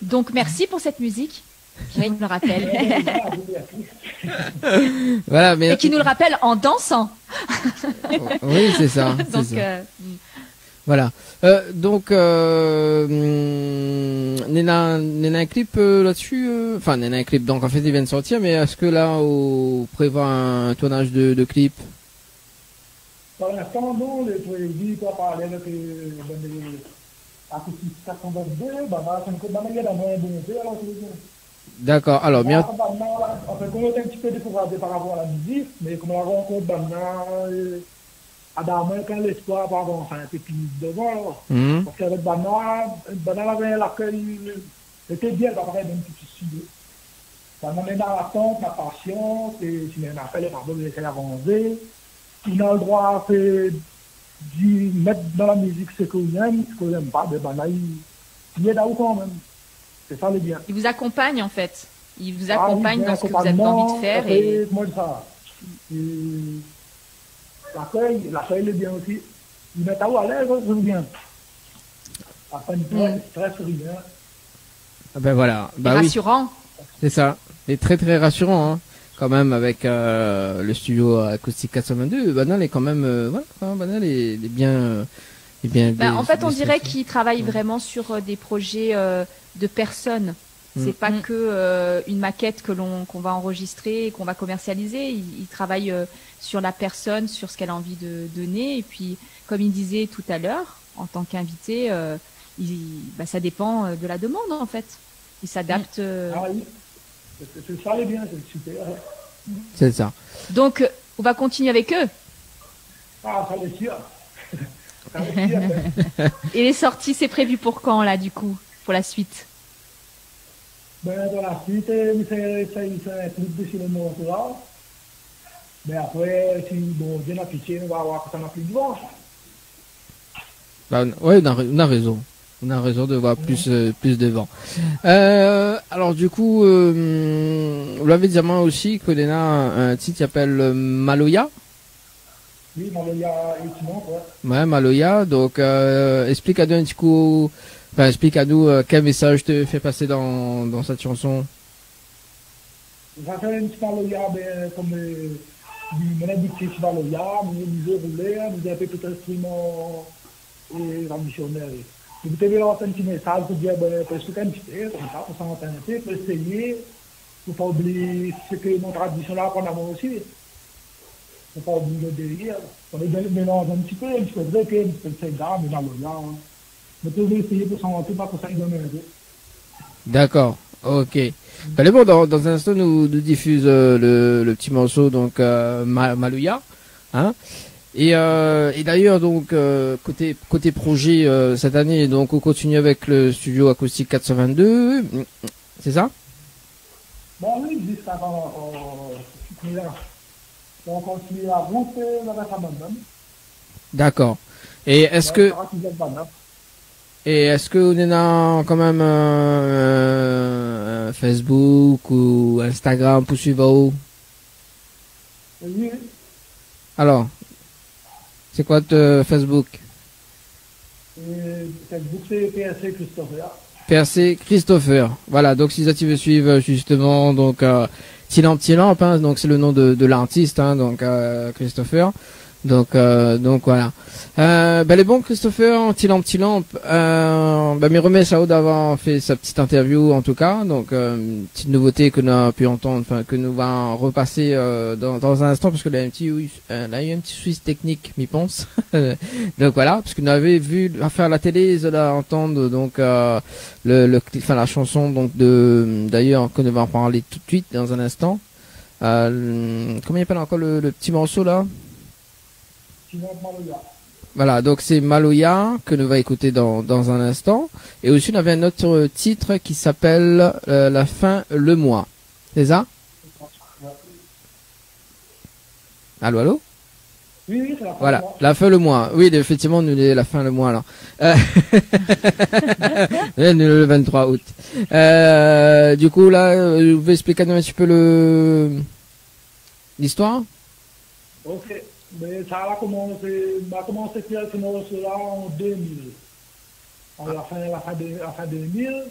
Donc merci pour cette musique qui nous le rappelle. Voilà, mais Et qui nous le rappelle en dansant. oui, c'est ça. c'est Donc, ça. Voilà. Donc, Nena un clip là-dessus. Enfin, Nena un clip. Donc en fait, il vient de sortir. Mais est-ce que là, on prévoit un tournage de clip? Pour l'instant, non, les prédits, quoi, parler avec acoustique 422, c'est une bonne manière d'avoir un bon fait, alors c'est bien. D'accord. Alors, bien. En fait, on est un petit peu découragé par rapport à la musique, mais comme on rencontre Bana, Adam, quand l'espoir, pardon, c'est un peu plus devant, alors. Parce qu'avec Bana avait l'accueil, c'était bien d'avoir même petit studio. Bana est dans l'attente, la patience, et si on appelle, pardon, de laisser avancer. Il a le droit de mettre dans la musique ce qu'on aime, ce qu'on n'aime pas, mais Bana, il est là quand même. C'est ça le bien. Il vous accompagne en fait. Il vous accompagne dans ce que vous avez envie de faire. Et moi, ça. L'accueil est bien aussi. Il met à vous à l'aise, c'est bien. Après, il stress, rien. Ben voilà. Bah, rassurant. Oui. C'est ça. Et très très rassurant, hein. Quand même, avec le studio acoustique 422, Banal est quand même, voilà, Banal est bien, en fait, on dirait qu'il travaille vraiment sur des projets de personnes. C'est pas que une maquette qu'on va enregistrer et qu'on va commercialiser. Il travaille sur la personne, sur ce qu'elle a envie de donner. Et puis, comme il disait tout à l'heure, en tant qu'invité, ça dépend de la demande en fait. Il s'adapte. Ah oui. C'est ça les bien, c'est super. C'est ça. Donc, on va continuer avec eux. Ah, ça l'est sûr. Et les sorties, c'est prévu pour quand là, du coup, pour la suite? Ben, dans la suite, c'est un clip de cinéma là. Mais après, si bon, bien affiché, on va voir que ça n'a plus de voix. Oui, on a raison. On a raison de voir plus devant. Alors du coup, vous l'avez dit à moi aussi qu'on a un titre qui s'appelle Maloya. Oui, Maloya étudiante, ouais. Ouais, Maloya. Donc explique à nous un petit coup, explique à nous quel message te fait passer dans cette chanson. Ça fait un petit Maloya, comme on a dit que c'est Maloya, nous rouler, nous avons tout instrument et la missionnaire. Vous devez avoir un petit message pour dire, pour expliquer un petit peu, comme ça, pour s'entendre, pour essayer, pour ne pas oublier ce que nos traditions là qu'on a aussi. Pour ne pas oublier le délire. On est mélange un petit peu vrai que un petit peu de Sega, mais dans le là. Mais vous devez essayer pour s'entendre, pas pour ça, il donne un peu. D'accord, ok. Allez, bon, dans un instant, nous diffuse le petit morceau, donc Maloya, hein. Et d'ailleurs donc côté projet cette année, donc on continue avec le studio acoustique 422, c'est ça? Bon oui, jusqu'à on continue la route avec la bande. D'accord. Et est-ce que on a quand même Facebook ou Instagram pour suivre? Oui. Alors, c'est quoi Facebook? Facebook, c'est PRC Christopher. PRC Christopher. Voilà, donc si tu veux suivre justement, donc Tilamp, hein, donc c'est le nom de l'artiste, hein, donc Christopher. Donc voilà. Les bons Christopher, Tilamp, mes remercie à Aude d'avoir fait sa petite interview en tout cas. Donc petite nouveauté que nous avons pu entendre, enfin que nous va repasser dans un instant parce que là il a eu un petit souci technique, m'y pense. Donc voilà, parce que nous avait vu à faire la télé, ils allaient entendre donc la chanson donc d'ailleurs que nous va en parler tout de suite dans un instant. Comment il appelle encore le petit morceau là? Voilà, donc c'est Maloya que nous va écouter dans un instant. Et aussi, on avait un autre titre qui s'appelle La fin, le mois. C'est ça? Allô? Oui, c'est la fin. Voilà, du mois. la fin le mois. Oui, effectivement, nous la fin le mois alors. Le 23 août. Du coup, là, vous pouvez expliquer un petit peu l'histoire? Ok. Mais ça a commencé à faire ce morceau-là en 2000. En la fin 2000.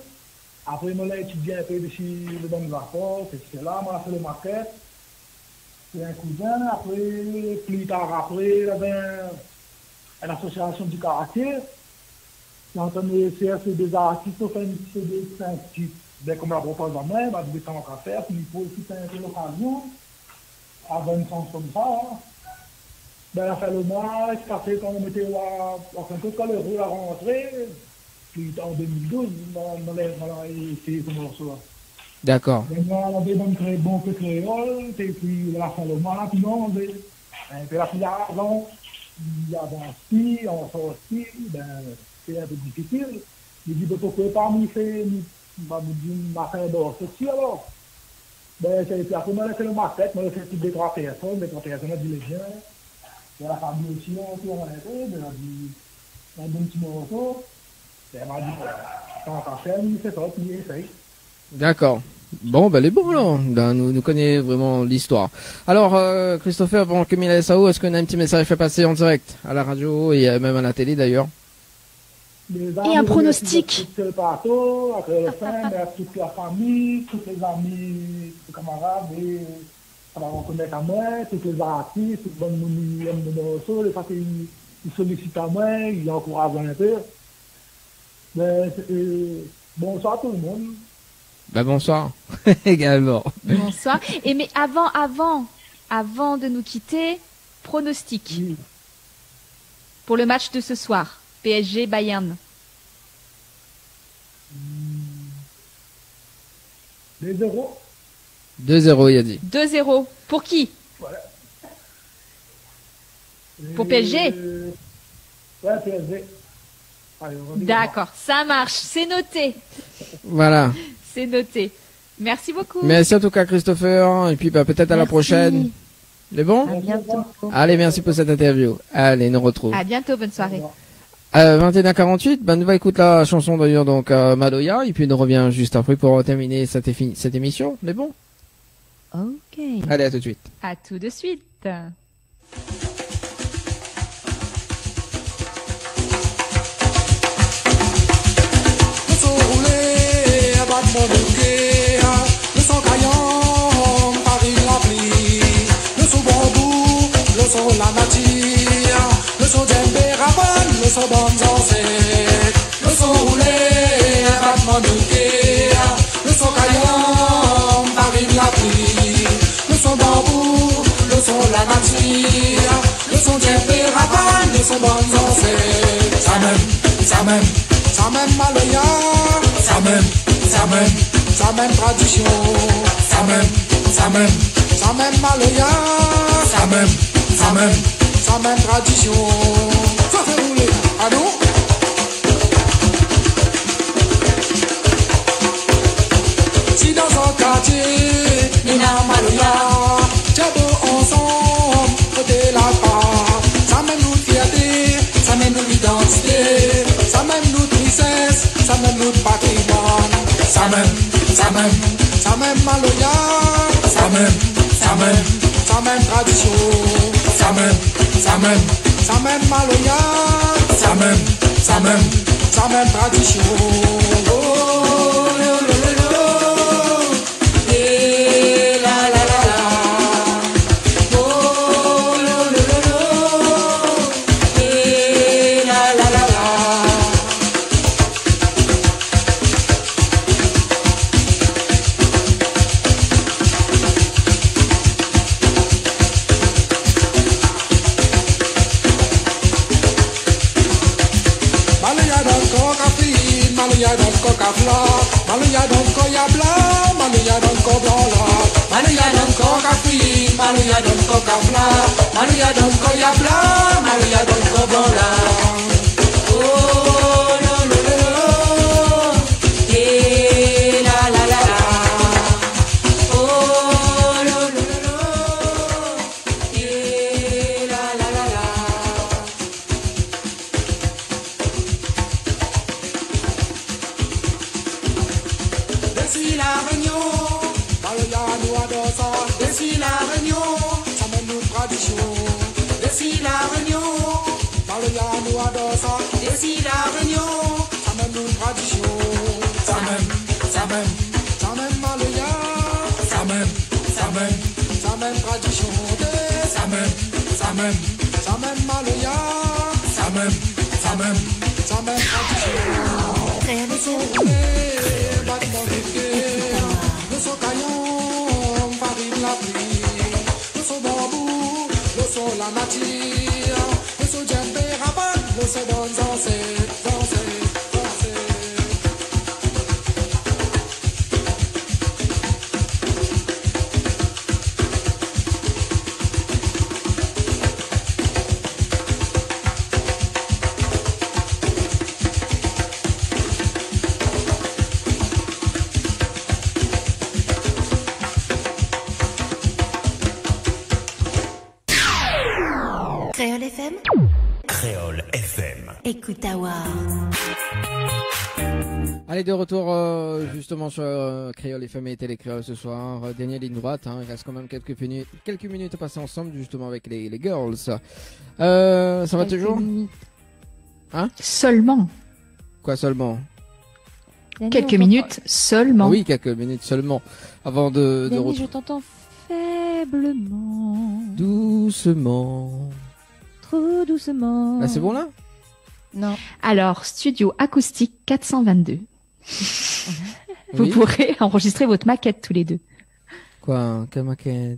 Après, moi, j'ai étudié un peu ici, le bon rapport, c'est là, moi, j'ai fait le maquette. C'est un cousin. Après, plus tard, après, il y avait une association du quartier. J'ai entendu CRC des artistes, on fait une CD de 5 titres. Dès qu'on me la propose à moi, il m'a dit que ça m'a faire, puis il faut aussi faire un peu l'occasion, avoir une chance comme ça. Hein. Ben, a fait le mois, c'est passé quand on était enfin, quand le rôle a rentré, puis en 2012, on a essayé ce morceau-là. D'accord. On avait bon peu créole, et puis on a fait le mois, puis non, on avait, et puis là, il y a avant, il y a avancé, on sorti, ben, c'est un peu difficile. Il dit, pourquoi pas m'y faire, m'a fait d'or, c'est alors. Ben, c'est puis après, on a fait le market, on a fait toutes les 3 personnes, les 3 personnes, on a dit les gens. Et la famille aussi, on a été, on a dit, on a dit un petit morceau. Et elle m'a dit, quand on fait, il fait ça, puis il essaye. D'accord. Bon, ben, les bons, là. Ben, nous connaissons vraiment l'histoire. Alors, Christopher, pendant que Mila Sao, est-ce qu'on a un petit message fait passer en direct à la radio et même à la télé d'ailleurs? Et un pronostic. Tout le bateau, après le fin, toute la famille, tous les amis, les camarades, et ça va reconnaître à moi, tous les artistes, tout le monde qui aime le morceau, les fois qu'ils sollicitent à moi, ils encouragent un peu. Mais bonsoir à tout le monde. Ben, bonsoir. Également. Bonsoir. Et mais avant de nous quitter, pronostic Oui. pour le match de ce soir. PSG Bayern. 2-0. 2-0, il a dit. 2-0. Pour qui? Pour PSG? Ouais, PSG. Allez, on dit D'accord, ça marche. C'est noté. Voilà. C'est noté. Merci beaucoup. Merci en tout cas, Christopher. Et puis, bah, peut-être à la Merci. prochaine. Les bons? À bientôt. Allez, merci pour cette interview. Allez, nous retrouve. À bientôt. Bonne soirée. 21h48, ben, nous va écouter la chanson d'ailleurs, donc, Maloya, et puis nous revient juste après pour terminer cette émission. Les bons? Ok. Allez, à tout de suite. À tout de suite. Le son roulé, battement de guerre, le son caillant, Paris rempli, le son bambou, le son la nature, le son djembé raban, le son bonzancé, le son roulé, battement de guerre, le son caillant, Paris rempli, le son bambou, le son la nature, le son djembé raban, le son bonzancé, ça même maloya, ça même tradition, ça même maloya, ça même tradition. Ça fait rouler, ah non? Si dans un quartier, il y a maloya, j'ai beau ensemble, côté la part, ça même nous fierté, ça même nous identité, ça même nous tristesse, ça même nous patrimoine, ça même maloya, ça même tradition, ça même maloya, ça même tradition. Oh, lo, lo, lo, lo. Eh, la, la, la, la. Oh, lo, lo, lo, lo. Eh, la, la, la, la. Maluya don coca fin, maluya don coca flor, maluya don coya blanc, maluya don co blanc, maluya don coca fin, maluya don coca flor, maluya don coya blanc, maluya don co blanc. Oh, lo, lo, lo, lo. Eh, la, la, la, la. Oh, lo, lo, lo, lo. Eh, la, la, la, la. tradition. D'ici la réunion, Maloya nous adore ça. D'ici la réunion, ça même une tradition. Ça même Maloya. Ça même tradition. Ça même Maloya. Ça même tradition. Nous sommes roulés, battement de guerre. Nous sommes caillons, farine la pluie. Nous sommes bambou, nous sommes la nature. Nous sommes djembé, rabat, nous sommes dans danser. Créole FM. Écoute Awa. Allez, de retour justement sur Créole FM et Télé Créole ce soir. Dernière ligne droite, hein, il reste quand même quelques minutes à passer ensemble justement avec les girls. Ça va toujours hein? Seulement. Quoi seulement? Quelques minutes seulement. Oui, quelques minutes seulement. Avant de Danny, je t'entends faiblement. Doucement. Trop doucement. Là, c'est bon là? Non. Alors, studio acoustique 422. Vous Oui. pourrez enregistrer votre maquette tous les deux. Quoi? Quelle maquette?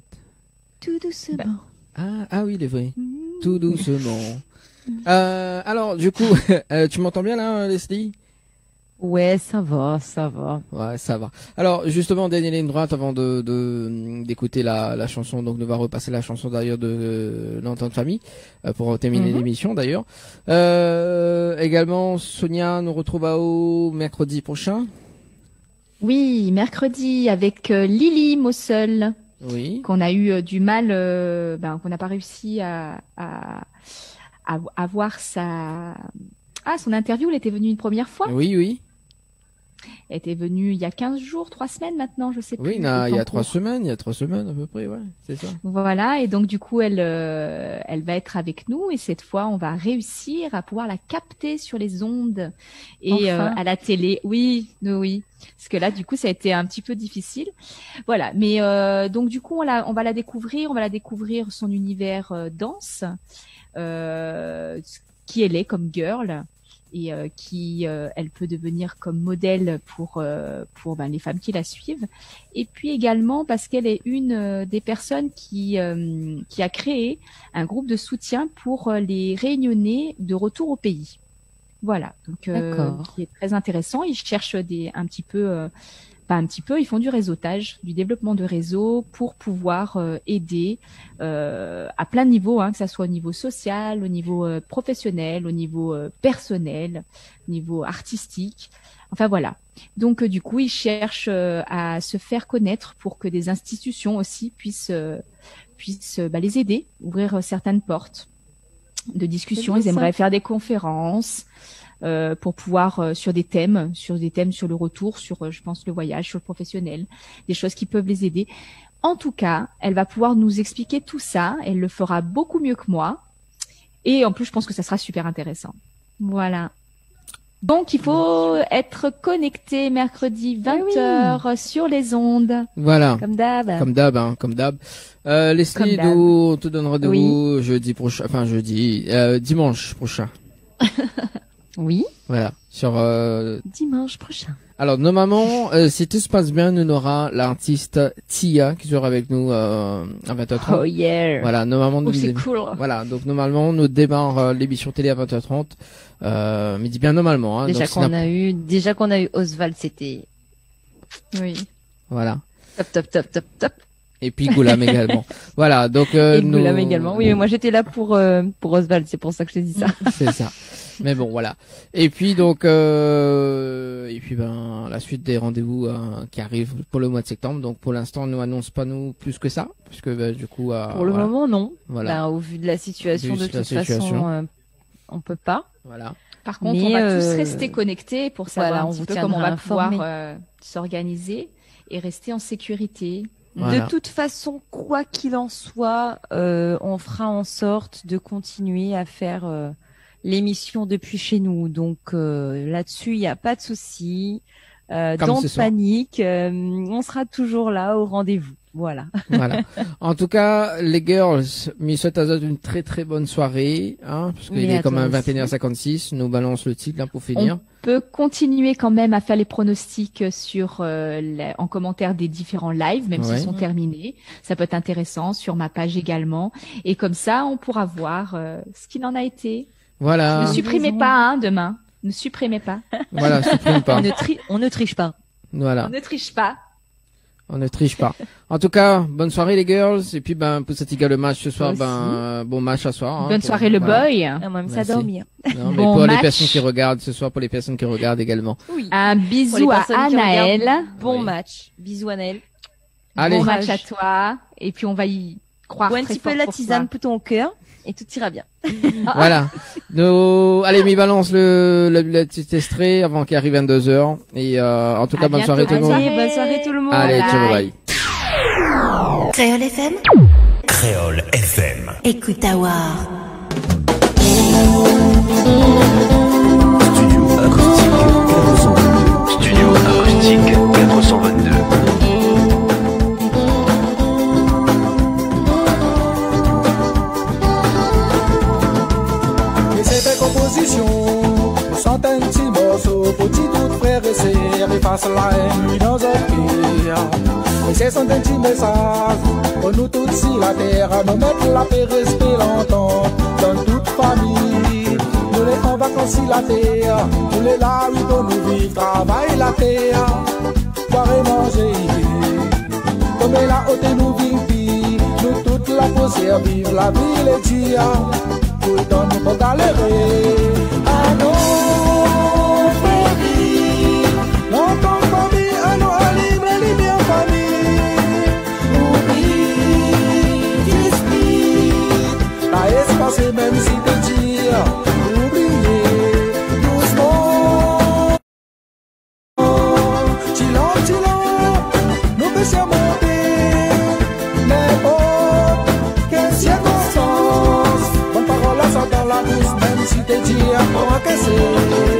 Tout doucement. Ah oui, il est vrai. Tout doucement. Alors, du coup, tu m'entends bien là, Leslie? Ouais, ça va. Ouais, ça va. Alors, justement, dernière ligne droite avant d'écouter la chanson. Donc, nous va repasser la chanson d'ailleurs de l'entente famille pour terminer l'émission d'ailleurs. Également, Sonia nous retrouve à au mercredi prochain. Oui, mercredi avec Lily Mossel, Oui. qu'on a eu du mal, qu'on n'a pas réussi à avoir son interview. Elle était venue une première fois. Oui. Elle était venue il y a 15 jours, 3 semaines maintenant, je sais plus. Oui, il y a 3 semaines à peu près, ouais, c'est ça. Voilà, et donc du coup, elle va être avec nous et cette fois, on va réussir à pouvoir la capter sur les ondes et Enfin. à la télé. Oui. Parce que là, du coup, ça a été un petit peu difficile. Voilà, mais donc du coup, on va la découvrir son univers danse, qui elle est comme girl. Et qui elle peut devenir comme modèle pour les femmes qui la suivent, et puis également parce qu'elle est une des personnes qui a créé un groupe de soutien pour les Réunionnais de retour au pays. Voilà, donc qui est très intéressant. Ils cherchent ils font du réseautage, du développement de réseau pour pouvoir aider à plein de niveaux, que ça soit au niveau social, au niveau professionnel, au niveau personnel, au niveau artistique. Enfin voilà. Donc du coup, ils cherchent à se faire connaître pour que des institutions aussi puissent les aider, ouvrir certaines portes de discussion. Ils aimeraient faire des conférences. Pour pouvoir sur des thèmes sur le retour, sur je pense le voyage, sur le professionnel, des choses qui peuvent les aider. En tout cas, elle va pouvoir nous expliquer tout ça. Elle le fera beaucoup mieux que moi. Et en plus, je pense que ça sera super intéressant. Voilà. Donc, il faut être connecté mercredi 20h sur les ondes. Voilà. Comme d'hab. Comme d'hab. Leslie, nous, on te donne rendez-vous dimanche prochain. Oui. Voilà. Sur dimanche prochain. Alors normalement, si tout se passe bien, nous aura l'artiste Tia qui sera avec nous à 20h30. Oh yeah. Voilà, normalement c'est cool. Voilà, donc normalement nous démarre l'émission télé à 20h30. Mais dis bien normalement, hein. Déjà qu'on a eu Oswald, c'était oui. Voilà. Top. Et puis Goulam également. Voilà, donc Goulam également. Oui, mais moi j'étais là pour Oswald, c'est pour ça que je t'ai dit ça. C'est ça. Mais bon, voilà. Et puis donc, la suite des rendez-vous qui arrivent pour le mois de septembre. Donc pour l'instant, on nous annonce pas plus que ça, puisque du coup. Pour le moment, non. Voilà. Au vu de la situation, de toute façon, on peut pas. Voilà. Par contre, on va tous rester connectés pour savoir un petit peu comment on va pouvoir s'organiser et rester en sécurité. Voilà. De toute façon, quoi qu'il en soit, on fera en sorte de continuer à faire l'émission depuis chez nous. Donc là-dessus, il n'y a pas de souci. Dans de panique, on sera toujours là au rendez-vous. Voilà. Voilà. En tout cas, les girls, me souhaite à une très très bonne soirée, hein, parce qu'il est comme un 21h56. Nous balance le titre là pour finir. On peut continuer quand même à faire les pronostics sur en commentaire des différents lives, même s'ils sont terminés. Ça peut être intéressant sur ma page également. Et comme ça, on pourra voir ce qu'il en a été. Voilà. Ne supprimez pas, hein, demain. Ne supprimez pas. Voilà, supprime pas. On ne triche pas. Voilà. On ne triche pas. On ne triche pas. En tout cas, bonne soirée les girls. Et puis pour cet égal match ce soir, bon match ce soir. Hein, bonne soirée le boy. Moi ça dormir. Non, mais pour les personnes qui regardent ce soir, pour les personnes qui regardent également. Oui. Un bisou à Anaël. Bon match. Bisous Anaël. Allez. Bon match à toi. Et puis on va y croire. Bois un petit peu la tisane pour ton cœur et tout ira bien. Voilà. Allez, mi balance le petit extrait avant qu'il arrive 22h. Et en tout cas, bonne soirée tout le monde. Bonne soirée tout le monde. Allez, ciao, bye. Créole FM. Créole FM. Écoute Awar. Studio acoustique 422. Studio acoustique 422. Chante un petit morceau pour petit tout frère et sœur, efface la haine dans un cœur. Et c'est son petit message pour nous tous sur la terre, nous mettre la paix, respect longtemps dans toute famille. Nous les en vacances sur la terre, nous les là où pour nous vivre, travailler la terre, boire et manger. Comme la haute nous vivre, nous toute la poussière vivre la vie les dia. Tout le temps nous pour galérer. À nos familles, longtemps famille, à nos alibres, libres famille. Oublie, dispute, la espace même si te dire, oubliez, doucement. Chilon, nous baissons monter, n'importe quelle circonstance. Bonne parole à ça dans la bouche, même si t'es dit à moi que c'est.